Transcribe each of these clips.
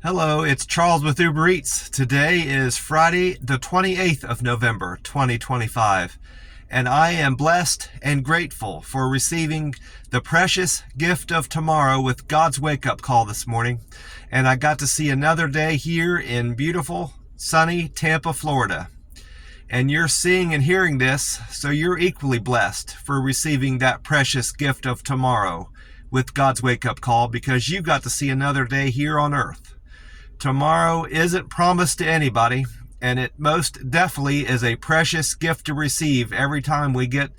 Hello, it's Charles with Uber Eats. Today is Friday, the 28th of November, 2025, and I am blessed and grateful for receiving the precious gift of tomorrow with God's wake-up call this morning, and I got to see another day here in beautiful, sunny Tampa, Florida. And you're seeing and hearing this, so you're equally blessed for receiving that precious gift of tomorrow with God's wake-up call because you got to see another day here on earth. Tomorrow isn't promised to anybody, and it most definitely is a precious gift to receive every time we get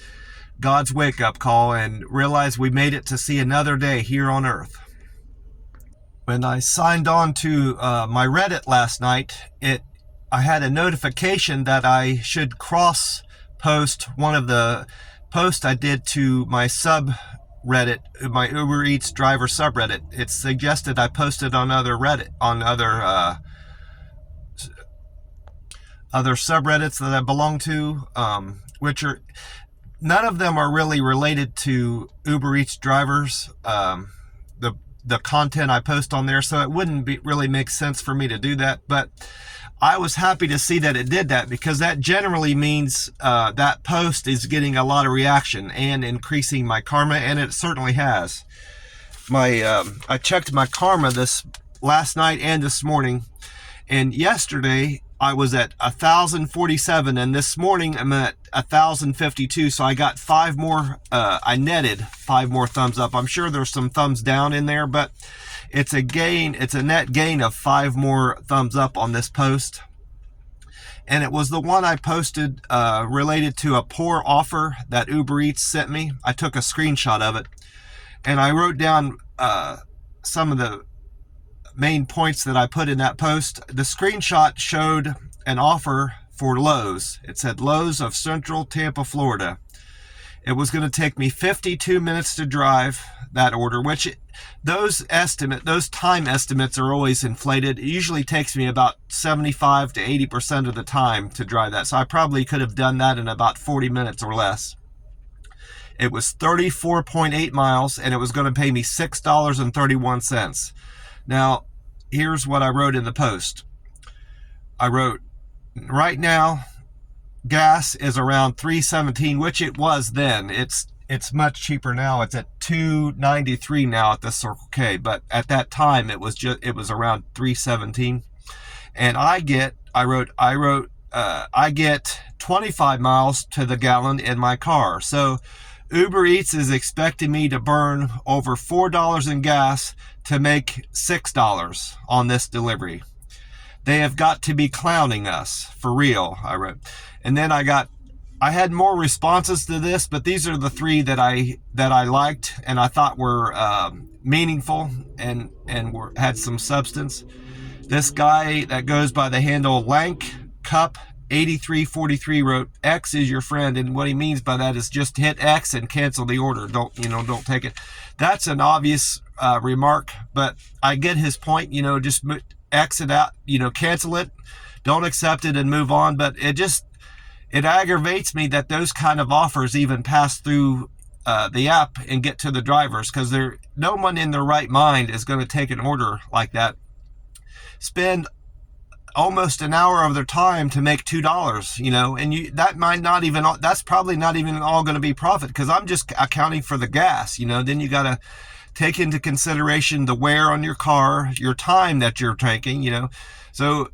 God's wake-up call and realize we made it to see another day here on earth. When I signed on to my Reddit last night, I had a notification that I should cross-post one of the posts I did to my subreddit, my Uber Eats driver subreddit. It suggested I posted on other subreddits that I belong to, which are none of them are really related to Uber Eats drivers. The content I post on there, so it wouldn't really make sense for me to do that, but I was happy to see that it did that because that generally means that post is getting a lot of reaction and increasing my karma, and it certainly has. I checked my karma this last night and this morning, and yesterday I was at 1,047, and this morning I'm at 1,052, so I got five more, I netted 5 more thumbs up. I'm sure there's some thumbs down in there, but it's a net gain of 5 more thumbs up on this post. And it was the one I posted related to a poor offer that Uber Eats sent me. I took a screenshot of it, and I wrote down some of the main points that I put in that post. The screenshot showed an offer for Lowe's. It said Lowe's of Central Tampa, Florida. It was going to take me 52 minutes to drive that order, which those time estimates are always inflated. It usually takes me about 75 to 80% of the time to drive that. So I probably could have done that in about 40 minutes or less. It was 34.8 miles, and it was going to pay me $6.31. Now, here's what I wrote in the post. I wrote, right now, gas is around $3.17, which it was then. It's much cheaper now. It's at $2.93 now at the Circle K, but at that time it was around $3.17. And I get 25 miles to the gallon in my car. So Uber Eats is expecting me to burn over $4 in gas to make $6 on this delivery. They have got to be clowning us for real, I wrote. And then I had more responses to this, but these are the 3 that I liked and I thought were meaningful and had some substance. This guy that goes by the handle Lank Cup 8343 wrote, X is your friend, and what he means by that is just hit X and cancel the order. Don't take it. That's an obvious remark, but I get his point. Just X it out, cancel it, don't accept it and move on. But it aggravates me that those kind of offers even pass through the app and get to the drivers, because no one in their right mind is going to take an order like that, spend almost an hour of their time to make $2, and that's probably not even all going to be profit, because I'm just accounting for the gas. Then you got to take into consideration the wear on your car, your time that you're taking, so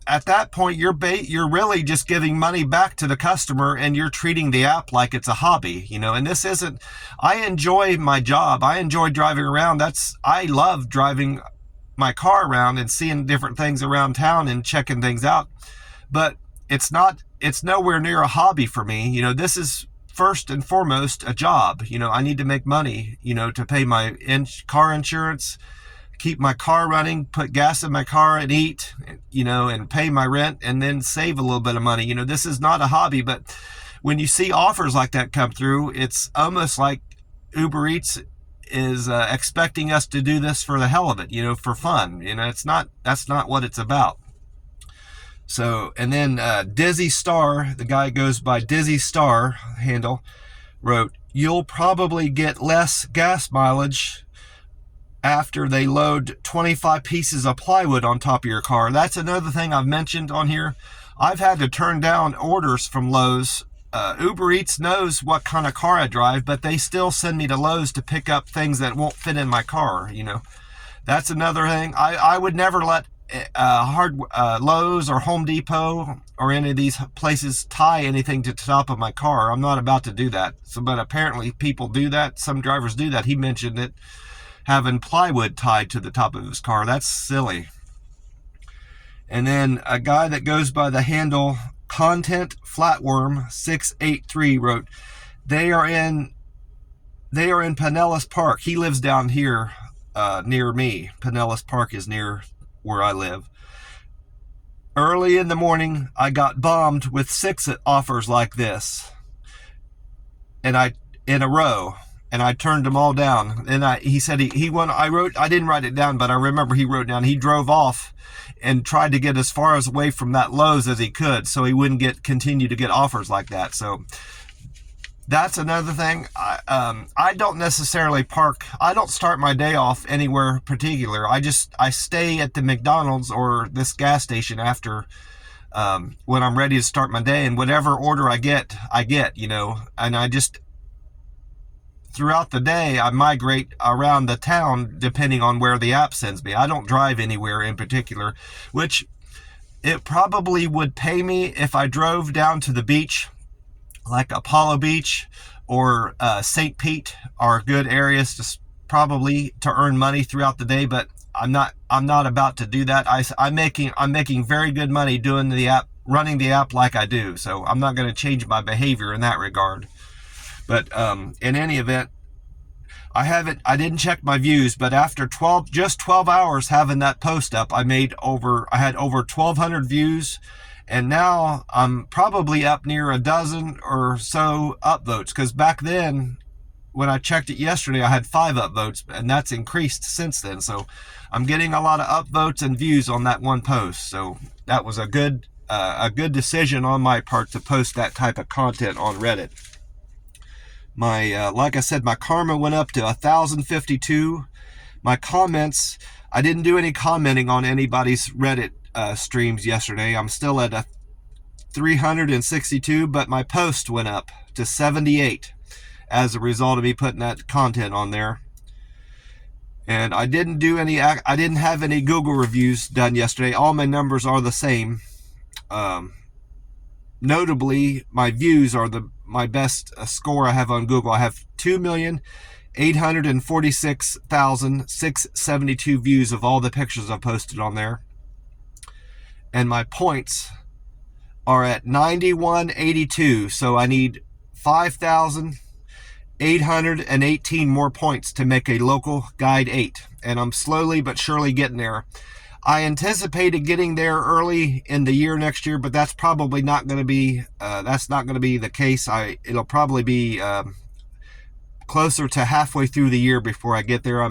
at that point you're really just giving money back to the customer, and you're treating the app like it's a hobby, and this isn't. I enjoy my job. I enjoy driving around. I love driving my car around and seeing different things around town and checking things out, but it's nowhere near a hobby for me. This is first and foremost a job. I need to make money, to pay my car insurance, keep my car running, put gas in my car and eat, and pay my rent, and then save a little bit of money. This is not a hobby. But when you see offers like that come through, it's almost like Uber Eats is expecting us to do this for the hell of it, for fun. That's not what it's about. So, and then Dizzy Star, the guy goes by Dizzy Star handle, wrote, you'll probably get less gas mileage after they load 25 pieces of plywood on top of your car. That's another thing I've mentioned on here. I've had to turn down orders from Lowe's. Uber Eats knows what kind of car I drive, but they still send me to Lowe's to pick up things that won't fit in my car. That's another thing. I would never let Lowe's or Home Depot or any of these places tie anything to the top of my car. I'm not about to do that. But apparently people do that. Some drivers do that. He mentioned it, having plywood tied to the top of his car. That's silly. And then a guy that goes by the handle Content Flatworm 683 wrote, they are in Pinellas Park. He lives down here near me. Pinellas Park is near where I live. Early in the morning, I got bombed with 6 offers like this, and in a row, and I turned them all down. And he said he won. I didn't write it down, but I remember he wrote down he drove off and tried to get as far away from that Lowe's as he could, so he wouldn't continue to get offers like that. So that's another thing. I don't necessarily park. I don't start my day off anywhere particular. I stay at the McDonald's or this gas station after when I'm ready to start my day, and whatever order I get, and I just, throughout the day, I migrate around the town depending on where the app sends me. I don't drive anywhere in particular, which it probably would pay me if I drove down to the beach, like Apollo Beach or St. Pete are good areas probably to earn money throughout the day. But I'm not about to do that. I'm making very good money doing the app, running the app like I do. So I'm not going to change my behavior in that regard. But in any event, I didn't check my views, but after 12 hours having that post up, I had over 1,200 views, and now I'm probably up near a dozen or so upvotes, because back then, when I checked it yesterday, I had 5 upvotes, and that's increased since then. So I'm getting a lot of upvotes and views on that one post. So that was a good decision on my part to post that type of content on Reddit. Like I said, my karma went up to 1,052. My comments, I didn't do any commenting on anybody's Reddit streams yesterday. I'm still at 362, but my post went up to 78 as a result of me putting that content on there. And I didn't have any Google reviews done yesterday. All my numbers are the same. Notably, my views are my best score I have on Google. I have 2,846,672 views of all the pictures I've posted on there. And my points are at 9182. So I need 5,818 more points to make a local guide 8. And I'm slowly but surely getting there. I anticipated getting there early in the year next year, but that's probably not going to be the case. It'll probably be closer to halfway through the year before I get there.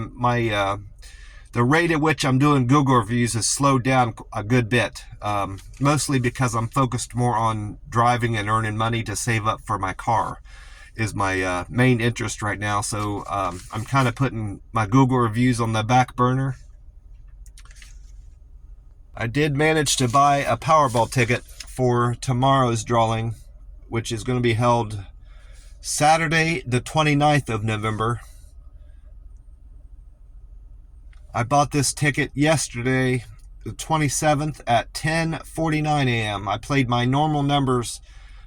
The rate at which I'm doing Google reviews has slowed down a good bit, mostly because I'm focused more on driving and earning money to save up for my car is my main interest right now. So I'm kind of putting my Google reviews on the back burner. I did manage to buy a Powerball ticket for tomorrow's drawing, which is going to be held Saturday, the 29th of November. I bought this ticket yesterday, the 27th, at 10:49 a.m. I played my normal numbers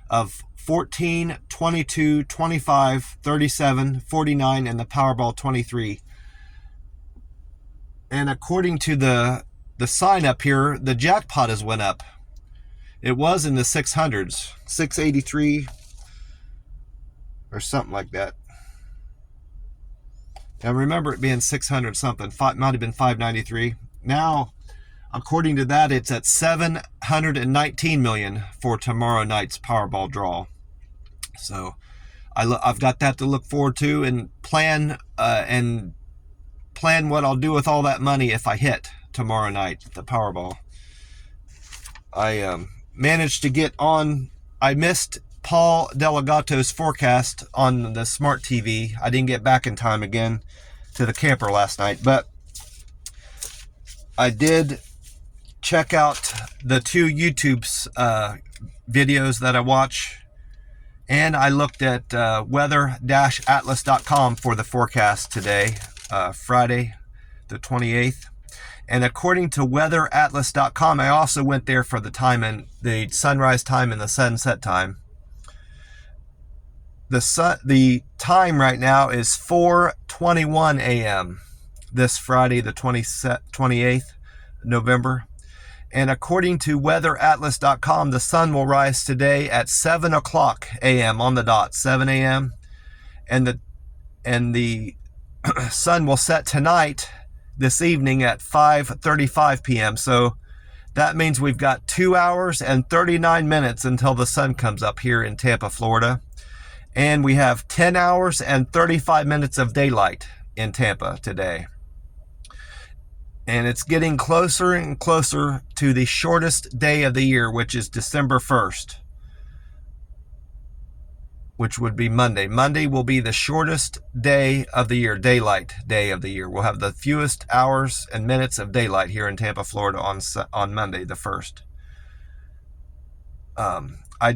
of 14, 22, 25, 37, 49, and the Powerball 23. And according to the sign up here, the jackpot has went up. It was in the 600s, 683 or something like that. I remember it being 600 something, might have been 593. Now, according to that, it's at 719 million for tomorrow night's Powerball draw. So I've got that to look forward to and plan what I'll do with all that money if I hit tomorrow night, the Powerball. I managed to get on. I missed Paul Delegato's forecast on the smart TV. I didn't get back in time again to the camper last night, but I did check out the two YouTube videos that I watch, and I looked at weather-atlas.com for the forecast today, Friday the 28th. And according to weather-atlas.com, I also went there for the time and the sunrise time and the sunset time. The time right now is 4:21 a.m. this Friday, the 28th November. And according to weather-atlas.com, the sun will rise today at 7 o'clock a.m. on the dot, 7 a.m. And the sun will set tonight, this evening, at 5:35 p.m. So that means we've got 2 hours and 39 minutes until the sun comes up here in Tampa, Florida. And we have 10 hours and 35 minutes of daylight in Tampa today. And it's getting closer and closer to the shortest day of the year, which is December 1st, which would be Monday. Monday will be the shortest day of the year, daylight day of the year. We'll have the fewest hours and minutes of daylight here in Tampa, Florida on Monday, the 1st. I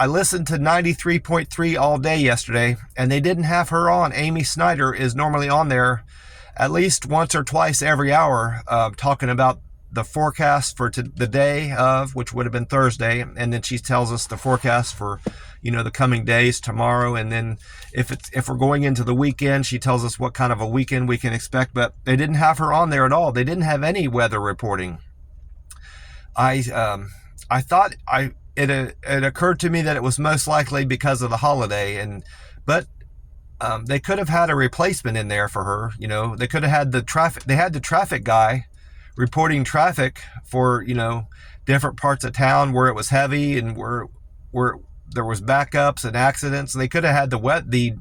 listened to 93.3 all day yesterday, and they didn't have her on. Amy Snyder is normally on there at least once or twice every hour, talking about the forecast for the day of, which would have been Thursday, and then she tells us the forecast for, the coming days, tomorrow, and then if we're going into the weekend, she tells us what kind of a weekend we can expect. But they didn't have her on there at all. They didn't have any weather reporting. I thought it occurred to me that it was most likely because of the holiday, but they could have had a replacement in there for her. They could have had the traffic. They had the traffic guy reporting traffic for, different parts of town where it was heavy and where there was backups and accidents. They could have had the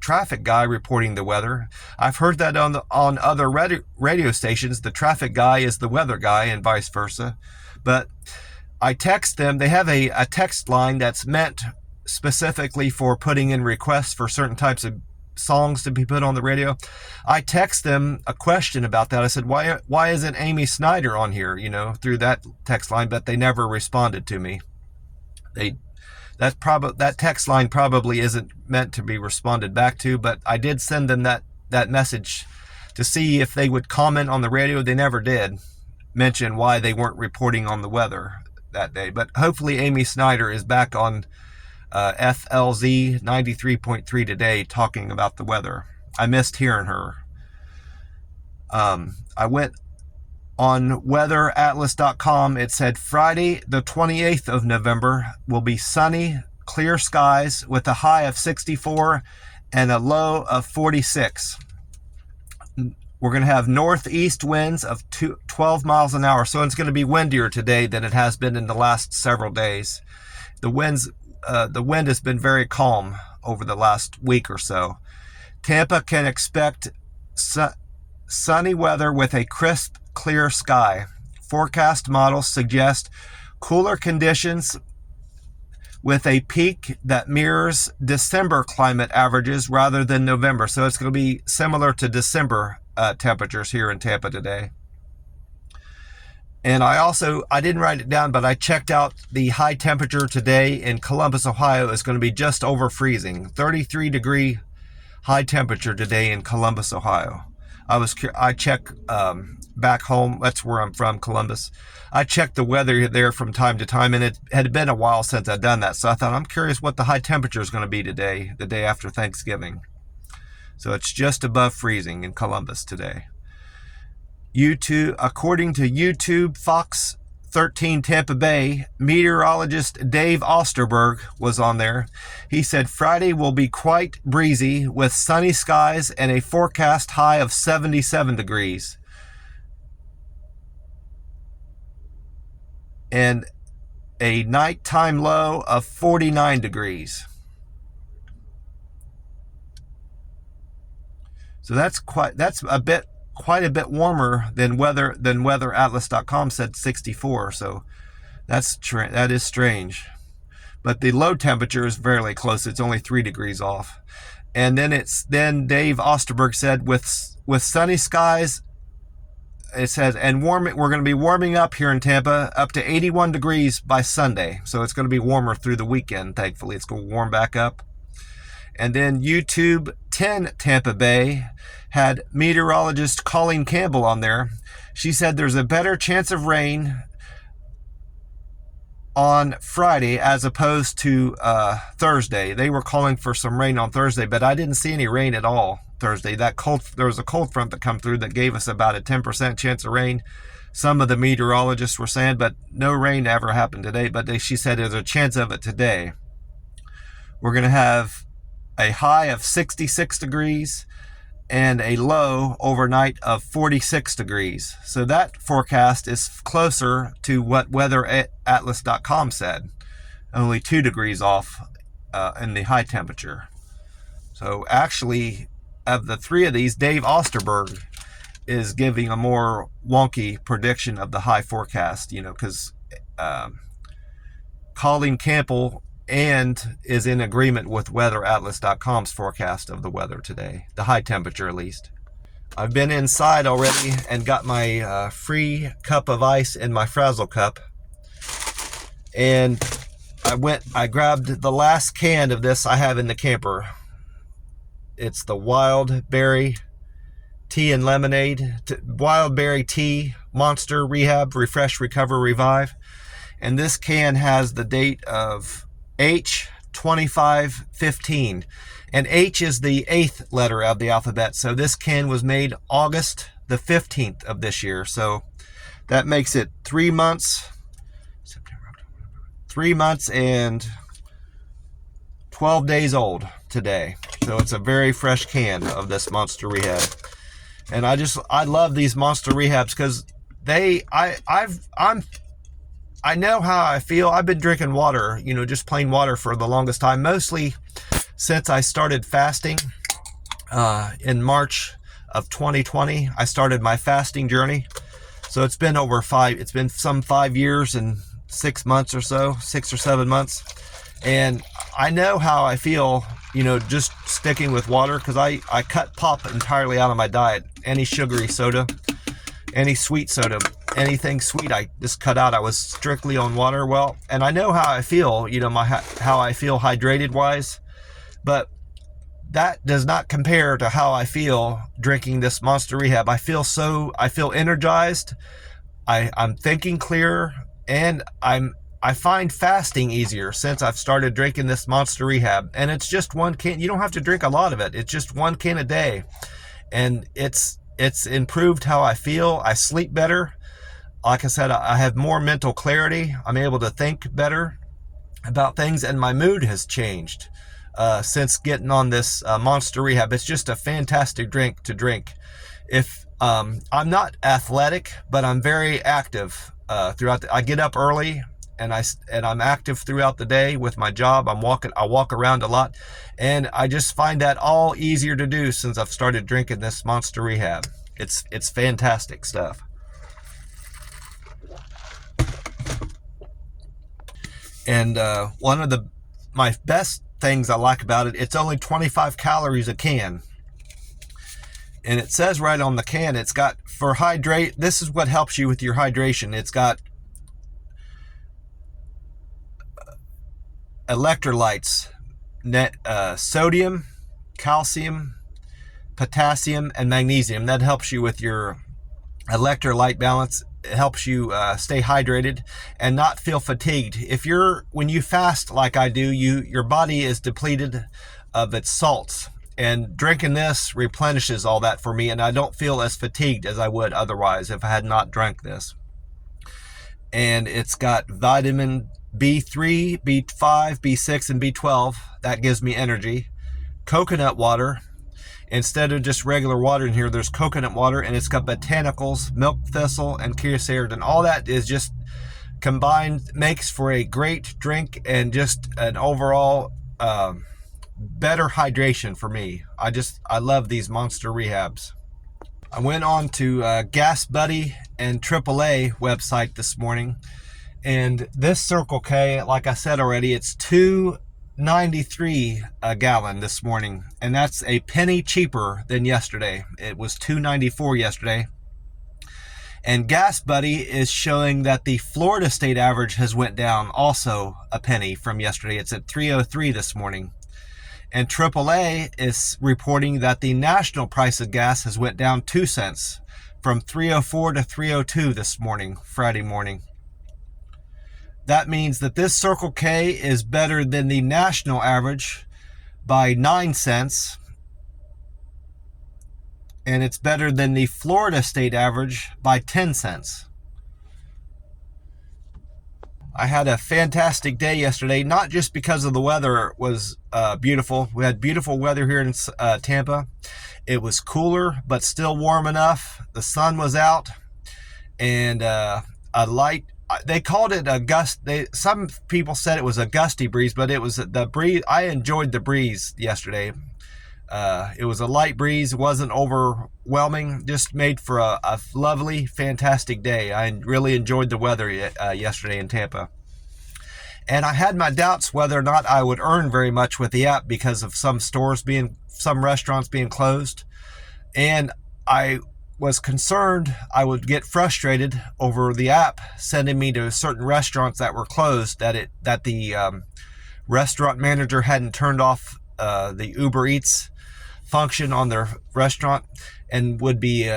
traffic guy reporting the weather. I've heard that on other radio stations. The traffic guy is the weather guy and vice versa. But I text them. They have a text line that's meant specifically for putting in requests for certain types of songs to be put on the radio. I text them a question about that. I said, why isn't Amy Snyder on here, through that text line? But they never responded to me. That text line probably isn't meant to be responded back to, but I did send them that message to see if they would comment on the radio. They never did mention why they weren't reporting on the weather that day. But hopefully Amy Snyder is back on FLZ 93.3 today talking about the weather. I missed hearing her. I went on weather-atlas.com. It said Friday the 28th of November will be sunny, clear skies with a high of 64 and a low of 46. We're going to have northeast winds of 12 miles an hour. So it's going to be windier today than it has been in the last several days. The wind has been very calm over the last week or so. Tampa can expect sunny weather with a crisp, clear sky. Forecast models suggest cooler conditions with a peak that mirrors December climate averages rather than November. So it's going to be similar to December temperatures here in Tampa today. And I didn't write it down, but I checked out the high temperature today in Columbus, Ohio is going to be just over freezing. 33-degree high temperature today in Columbus, Ohio. I check back home. That's where I'm from, Columbus. I checked the weather there from time to time, and it had been a while since I'd done that. So I thought, I'm curious what the high temperature is going to be today, the day after Thanksgiving. So it's just above freezing in Columbus today. According to YouTube, Fox 13 Tampa Bay, meteorologist Dave Osterberg was on there. He said Friday will be quite breezy with sunny skies and a forecast high of 77 degrees. And a nighttime low of 49 degrees. So that's quite a bit warmer than weather-atlas.com said 64. So that is strange. But the low temperature is fairly close. It's only 3 degrees off. And then Dave Osterberg said with sunny skies it says, and we're going to be warming up here in Tampa up to 81 degrees by Sunday. So it's going to be warmer through the weekend. Thankfully, it's going to warm back up. And then YouTube 10 Tampa Bay had meteorologist Colleen Campbell on there. She said there's a better chance of rain on Friday as opposed to Thursday. They were calling for some rain on Thursday, but I didn't see any rain at all Thursday. There was a cold front that come through that gave us about a 10% chance of rain. Some of the meteorologists were saying, but no rain ever happened today. But she said there's a chance of it today. We're going to have a high of 66 degrees and a low overnight of 46 degrees. So that forecast is closer to what weatheratlas.com said, only 2 degrees off in the high temperature. So actually, of the three of these, Dave Osterberg is giving a more wonky prediction of the high forecast, because Colleen Campbell is in agreement with weatheratlas.com's forecast of the weather today, the high temperature at least. I've been inside already and got my free cup of ice in my Frazzle cup, and I grabbed the last can of this I have in the camper. It's the Wild Berry Tea and Lemonade, Wild Berry Tea Monster Rehab Refresh Recover Revive, and this can has the date of H2515, and H is the 8th letter of the alphabet. So this can was made August the 15th of this year. So that makes it 3 months, 3 months and 12 days old today. So it's a very fresh can of this Monster Rehab. And I love these Monster Rehabs because I know how I feel. I've been drinking water, just plain water for the longest time, mostly since I started fasting in March of 2020. I started my fasting journey. So it's been some 5 years and 6 months or so, 6 or 7 months. And I know how I feel, just sticking with water, because I cut pop entirely out of my diet. Any sugary soda, any sweet soda, anything sweet I just cut out. I was strictly on water. Well, and I know how I feel, how I feel hydrated wise, but that does not compare to how I feel drinking this Monster Rehab. I feel energized. I'm thinking clearer, and I find fasting easier since I've started drinking this Monster Rehab. And it's just one can. You don't have to drink a lot of it. It's just one can a day, and it's improved how I feel. I sleep better. Like I said, I have more mental clarity. I'm able to think better about things, and my mood has changed since getting on this Monster Rehab. It's just a fantastic drink to drink. If I'm not athletic, but I'm very active throughout. I get up early, and I'm active throughout the day with my job. I walk around a lot, and I just find that all easier to do since I've started drinking this Monster Rehab. It's fantastic stuff. And one of my best things I like about it, it's only 25 calories a can. And it says right on the can, it's got this is what helps you with your hydration. It's got electrolytes, sodium, calcium, potassium, and magnesium. That helps you with your electrolyte balance. It helps you stay hydrated and not feel fatigued. When you fast like I do, your body is depleted of its salts, and drinking this replenishes all that for me, and I don't feel as fatigued as I would otherwise if I had not drank this. And it's got vitamin B3, B5, B6, and B12. That gives me energy. Coconut water. Instead of just regular water in here, there's coconut water, and it's got botanicals, milk thistle, and quercetin. All that is just combined, makes for a great drink and just an overall better hydration for me. I love these Monster Rehabs. I went on to Gas Buddy and AAA website this morning, and this Circle K, like I said already, it's $2.93 a gallon this morning, and that's a penny cheaper than yesterday. It was $2.94 yesterday. And Gas Buddy is showing that the Florida state average has went down also a penny from yesterday. It's at 303 this morning. And AAA is reporting that the national price of gas has went down 2 cents from 304 to 302 this morning, Friday morning. That means that this Circle K is better than the national average by 9 cents. And it's better than the Florida state average by 10 cents. I had a fantastic day yesterday, not just because of the weather was beautiful. We had beautiful weather here in Tampa. It was cooler, but still warm enough. The sun was out, and a light, they called it a gust. Some people said it was a gusty breeze, but it was the breeze. I enjoyed the breeze yesterday. It was a light breeze. It wasn't overwhelming. Just made for a lovely, fantastic day. I really enjoyed the weather yesterday in Tampa. And I had my doubts whether or not I would earn very much with the app because of some restaurants being closed. And I was concerned I would get frustrated over the app sending me to certain restaurants that were closed, that the restaurant manager hadn't turned off the Uber Eats function on their restaurant, and would be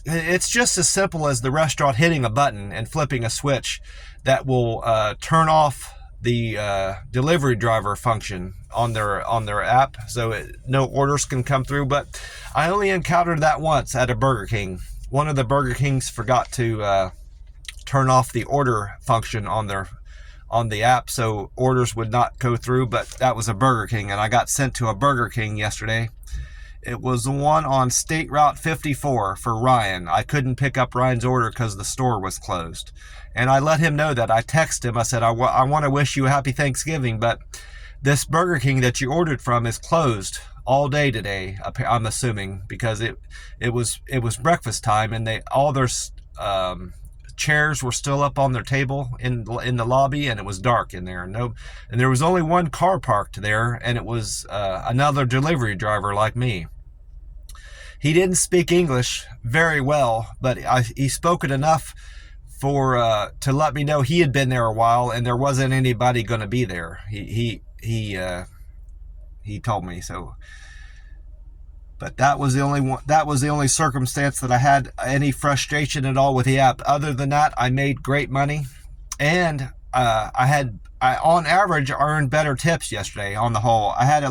it's just as simple as the restaurant hitting a button and flipping a switch that will turn off the delivery driver function on their app, so no orders can come through. But I only encountered that once at a Burger King. One of the Burger Kings forgot to turn off the order function on the app, so orders would not go through. But that was a Burger King, and I got sent to a Burger King yesterday. It was the one on State Route 54 for Ryan. I couldn't pick up Ryan's order because the store was closed. And I let him know that. I texted him. I said, I want to wish you a happy Thanksgiving, but this Burger King that you ordered from is closed all day today, I'm assuming, because it was breakfast time, and all their chairs were still up on their table in the lobby, and it was dark in there. And there was only one car parked there, and it was another delivery driver like me. He didn't speak English very well, but he spoke it enough to let me know he had been there a while and there wasn't anybody going to be there. He told me so. But that was the only one. That was the only circumstance that I had any frustration at all with the app. Other than that, I made great money, and I on average earned better tips yesterday. On the whole, I had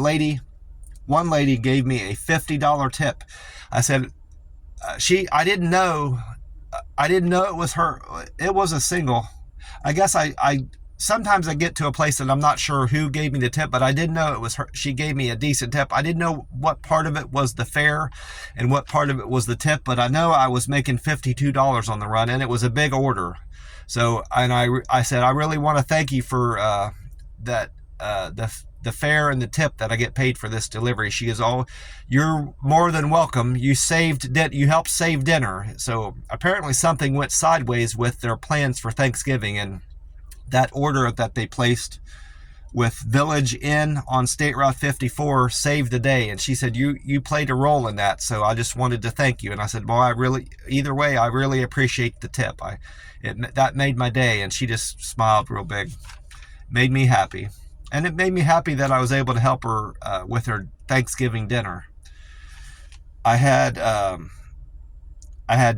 one lady gave me a $50 tip. I said, I didn't know it was her. It was a single. I guess sometimes I get to a place and I'm not sure who gave me the tip, but I didn't know it was her. She gave me a decent tip. I didn't know what part of it was the fare and what part of it was the tip, but I know I was making $52 on the run, and it was a big order. So, and I said, I really want to thank you for the fare and the tip that I get paid for this delivery. She is you're more than welcome. You helped save dinner. So apparently something went sideways with their plans for Thanksgiving, and that order that they placed with Village Inn on State Route 54 saved the day. And she said, you played a role in that, so I just wanted to thank you. And I said, well, either way, I really appreciate the tip. That made my day. And she just smiled real big. Made me happy. And it made me happy that I was able to help her with her Thanksgiving dinner. I had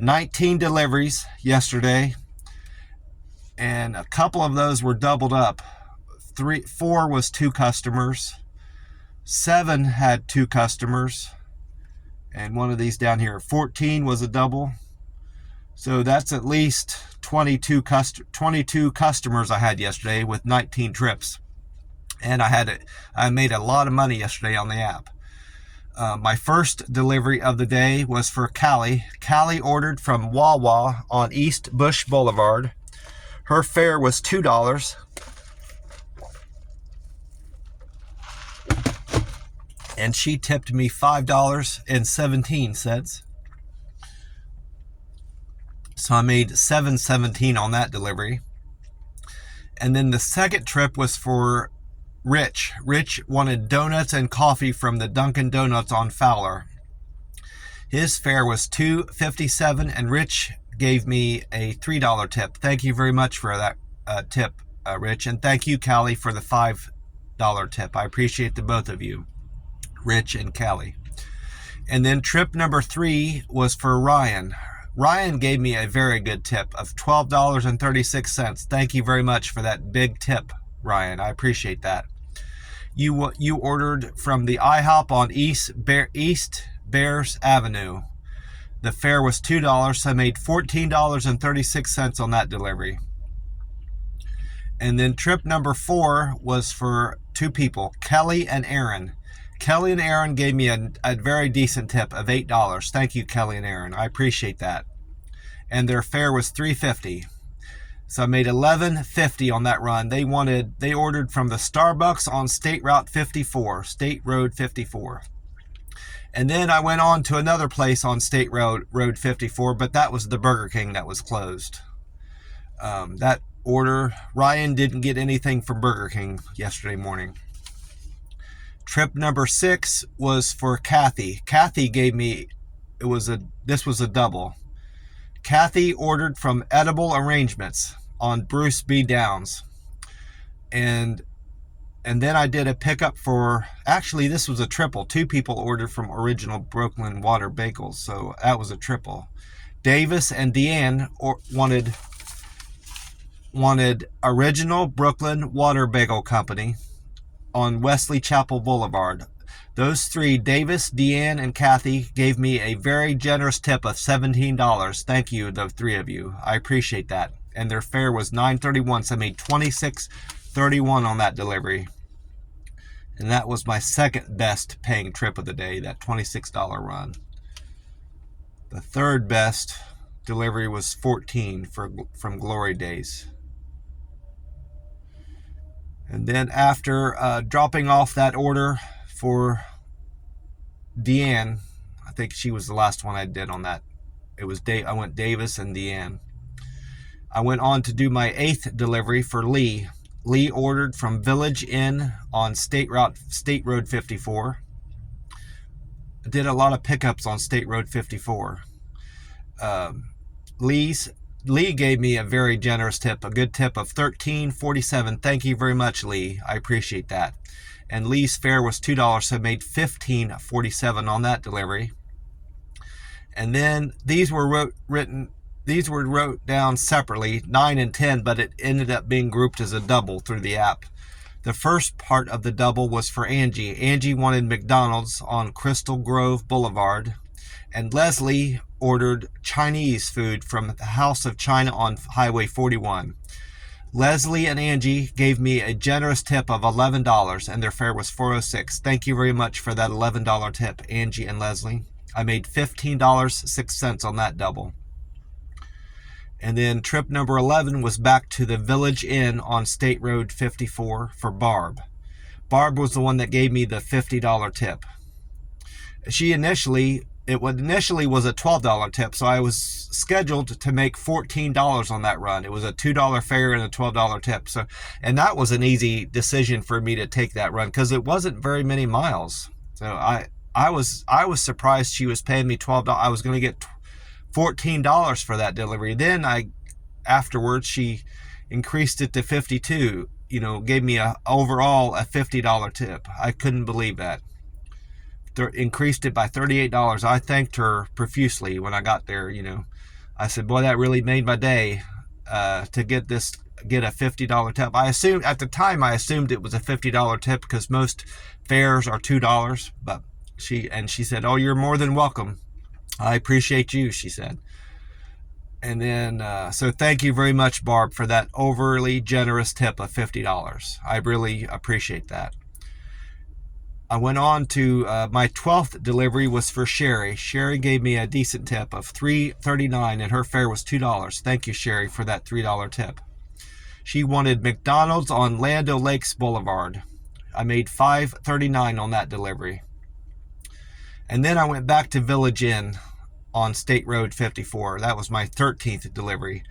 19 deliveries yesterday, and a couple of those were doubled up. 4 was 2 customers. 7 had 2 customers. And one of these down here, 14 was a double. So that's at least 22 customers I had yesterday with 19 trips. And I made a lot of money yesterday on the app. My first delivery of the day was for Callie. Callie ordered from Wawa on East Bush Boulevard. Her fare was $2. And she tipped me $5.17. So I made $7.17 on that delivery. And then the second trip was for Rich. Rich wanted donuts and coffee from the Dunkin' Donuts on Fowler. His fare was $2.57, and Rich gave me a $3 tip. Thank you very much for that tip, Rich. And thank you, Callie, for the $5 tip. I appreciate the both of you, Rich and Callie. And then trip number 3 was for Ryan. Ryan gave me a very good tip of $12.36. Thank you very much for that big tip, Ryan. I appreciate that. You ordered from the IHOP on East Bears Avenue. The fare was $2, so I made $14.36 on that delivery. And then trip number 4 was for 2 people, Kelly and Aaron. Kelly and Aaron gave me a very decent tip of $8. Thank you, Kelly and Aaron. I appreciate that. And their fare was $3.50. So I made $11.50 on that run. They ordered from the Starbucks on State Road 54. And then I went on to another place on State Road 54, but that was the Burger King that was closed. That order, Ryan didn't get anything from Burger King yesterday morning. Trip number 6 was for Kathy. Kathy gave me, this was a double. Kathy ordered from Edible Arrangements on Bruce B. Downs. And then I did a pickup for, actually this was a triple. 2 people ordered from Original Brooklyn Water Bagels, so that was a triple. Davis and Deanne wanted Original Brooklyn Water Bagel Company on Wesley Chapel Boulevard. Those 3, Davis, Deanne, and Kathy, gave me a very generous tip of $17. Thank you, the 3 of you. I appreciate that. And their fare was $9.31, so I made $26.31 on that delivery. And that was my second best paying trip of the day, that $26 run. The 3rd best delivery was $14 from Glory Days. And then after dropping off that order for Deanne, I think she was the last one I did on that. I went Davis and Deanne. I went on to do my 8th delivery for Lee. Lee ordered from Village Inn on State Road 54. I did a lot of pickups on State Road 54. Lee gave me a very generous tip, a good tip of $13.47. Thank you very much, Lee. I appreciate that. And Lee's fare was $2, so I made $15.47 on that delivery. And then these were wrote down separately, 9 and 10, but it ended up being grouped as a double through the app. The first part of the double was for Angie. Angie wanted McDonald's on Crystal Grove Boulevard, and Leslie ordered Chinese food from the House of China on Highway 41. Leslie and Angie gave me a generous tip of $11, and their fare was $4.06. Thank you very much for that $11 tip, Angie and Leslie. I made $15.06 on that double. And then trip number 11 was back to the Village Inn on State Road 54 for Barb. Barb was the one that gave me the $50 tip. It initially was a $12 tip, so I was scheduled to make $14 on that run. It was a $2 fare and a $12 tip. And that was an easy decision for me to take that run because it wasn't very many miles. So I was surprised she was paying me $12. I was going to get $14 for that delivery. Then afterwards she increased it to $52. Gave me overall a $50 tip. I couldn't believe that. Increased it by $38. I thanked her profusely when I got there. I said, boy, that really made my day to get a $50 tip. At the time I assumed it was a $50 tip because most fares are $2, but she said, oh, you're more than welcome. I appreciate you, she said. And then, so thank you very much, Barb, for that overly generous tip of $50. I really appreciate that. I went on to my 12th delivery was for Sherry. Sherry gave me a decent tip of $3.39, and her fare was $2. Thank you, Sherry, for that $3 tip. She wanted McDonald's on Land O'Lakes Boulevard. I made $5.39 on that delivery. And then I went back to Village Inn on State Road 54. That was my 13th delivery.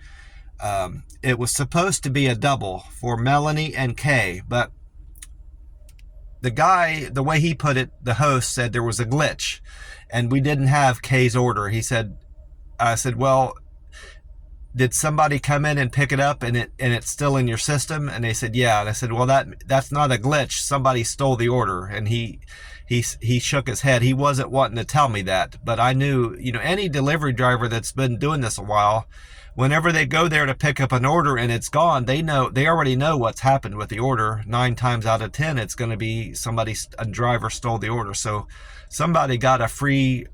It was supposed to be a double for Melanie and Kay, but the guy, the way he put it, the host said there was a glitch and we didn't have Kay's order. I said, well, did somebody come in and pick it up and it's still in your system? And they said, yeah. And I said, well, that's not a glitch. Somebody stole the order. And he shook his head. He wasn't wanting to tell me that, but I knew, any delivery driver that's been doing this a while, whenever they go there to pick up an order and it's gone, they already know what's happened with the order. 9 times out of 10, it's going to be a driver stole the order. So somebody got a free,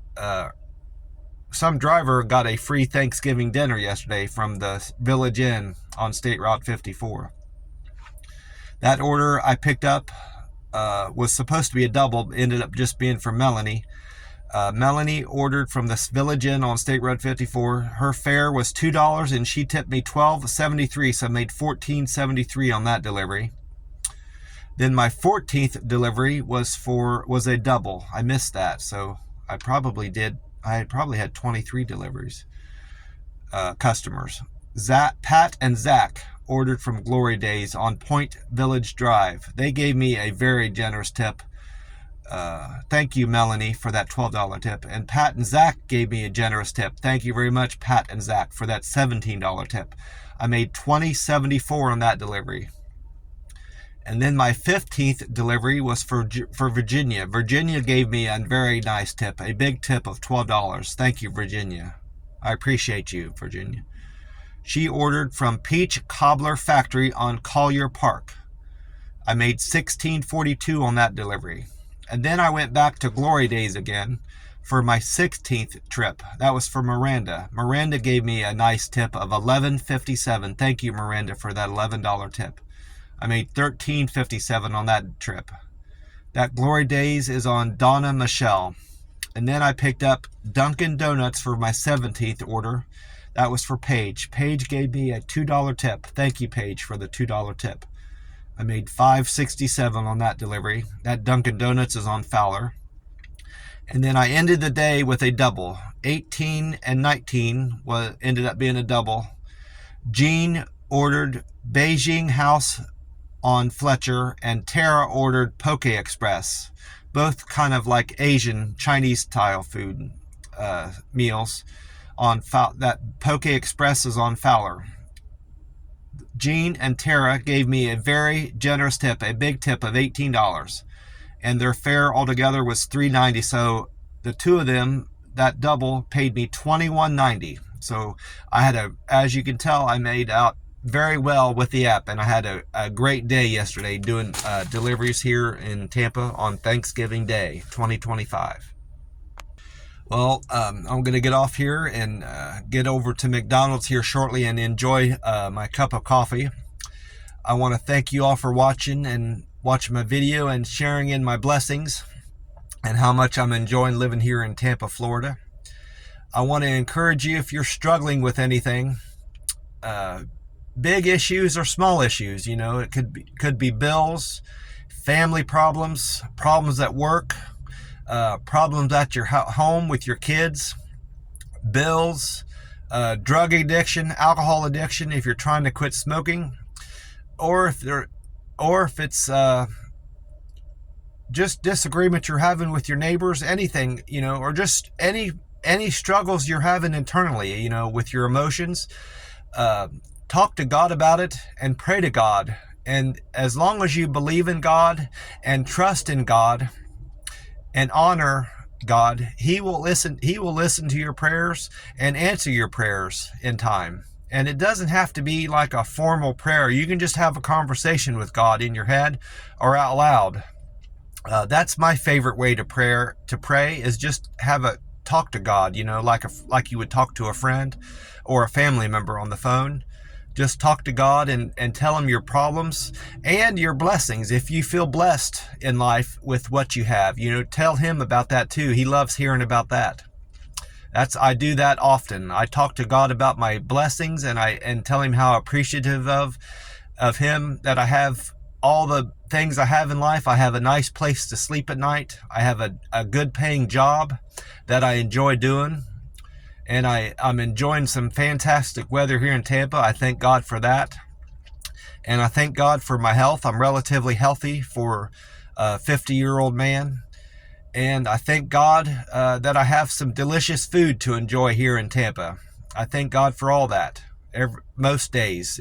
some driver got a free Thanksgiving dinner yesterday from the Village Inn on State Route 54. That order I picked up was supposed to be a double, ended up just being from Melanie. Melanie ordered from this Village Inn on State Road 54. Her fare was $2 and she tipped me $12.73, so I made $14.73 on that delivery. Then my 14th delivery was a double. I missed that, so I probably had 23 deliveries. Customers. Pat and Zach ordered from Glory Days on Point Village Drive. They gave me a very generous tip. Thank you, Melanie, for that $12 tip. And Pat and Zach gave me a generous tip. Thank you very much, Pat and Zach, for that $17 tip. I made $20.74 on that delivery. And then my 15th delivery was for Virginia. Virginia gave me a very nice tip, a big tip of $12. Thank you, Virginia. I appreciate you, Virginia. She ordered from Peach Cobbler Factory on Collier Park. I made $16.42 on that delivery. And then I went back to Glory Days again for my 16th trip. That was for Miranda. Miranda gave me a nice tip of $11.57. Thank you, Miranda, for that $11 tip. I made $13.57 on that trip. That Glory Days is on Donna Michelle. And then I picked up Dunkin' Donuts for my 17th order. That was for Paige. Paige gave me a $2 tip. Thank you, Paige, for the $2 tip. I made $5.67 on that delivery. That Dunkin' Donuts is on Fowler. And then I ended the day with a double. 18 and 19 ended up being a double. Jean ordered Beijing House on Fletcher, and Tara ordered Poke Express. Both kind of like Asian, Chinese style food meals. That Poke Express is on Fowler. Jean and Tara gave me a very generous tip, a big tip of $18. And their fare altogether was $3.90. So the two of them, that double, paid me $21.90. So as you can tell, I made out very well with the app, and I had a great day yesterday doing deliveries here in Tampa on Thanksgiving Day 2025. Well, I'm going to get off here and get over to McDonald's here shortly and enjoy my cup of coffee. I want to thank you all for watching my video and sharing in my blessings and how much I'm enjoying living here in Tampa, Florida. I want to encourage you, if you're struggling with anything, big issues or small issues, it could be bills, family problems at work, problems at your home with your kids, bills, drug addiction, alcohol addiction, if you're trying to quit smoking, or if it's just disagreement you're having with your neighbors, anything, or just any struggles you're having internally, with your emotions. Talk to God about it and pray to God. And as long as you believe in God and trust in God and honor God, He will listen to your prayers and answer your prayers in time. And it doesn't have to be like a formal prayer. You can just have a conversation with God in your head or out loud. That's my favorite way to pray is just talk to God, like you would talk to a friend or a family member on the phone. Just talk to God and tell Him your problems and your blessings. If you feel blessed in life with what you have, tell Him about that too. He loves hearing about that. I do that often. I talk to God about my blessings and tell Him how appreciative of Him that I have all the things I have in life. I have a nice place to sleep at night. I have a good paying job that I enjoy doing. And I'm enjoying some fantastic weather here in Tampa. I thank God for that. And I thank God for my health. I'm relatively healthy for a 50-year-old man. And I thank God that I have some delicious food to enjoy here in Tampa. I thank God for all that. most days.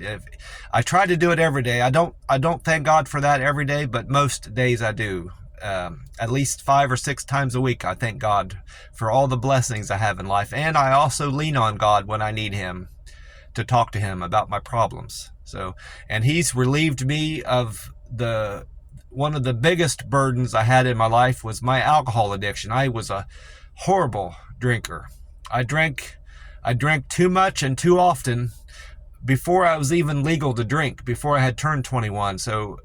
I try to do it every day. I don't thank God for that every day, but most days I do. At least 5 or 6 times a week, I thank God for all the blessings I have in life. And I also lean on God when I need him, to talk to him about my problems. And he's relieved me of one of the biggest burdens I had in my life was my alcohol addiction. I was a horrible drinker. I drank too much and too often before I was even legal to drink, before I had turned 21. So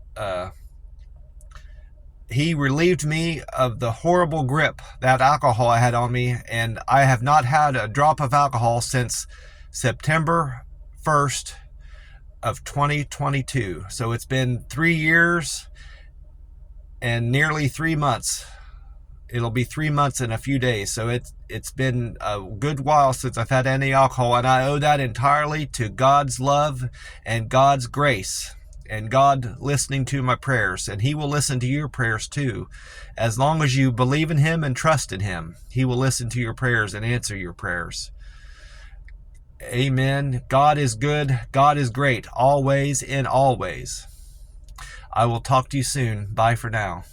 he relieved me of the horrible grip that alcohol had on me, and I have not had a drop of alcohol since September 1st of 2022. So it's been 3 years and nearly 3 months. It'll be 3 months in a few days. So it's been a good while since I've had any alcohol, and I owe that entirely to God's love and God's grace and God listening to my prayers. And he will listen to your prayers too. As long as you believe in him and trust in him, he will listen to your prayers and answer your prayers. Amen. God is good. God is great. Always in all ways. I will talk to you soon. Bye for now.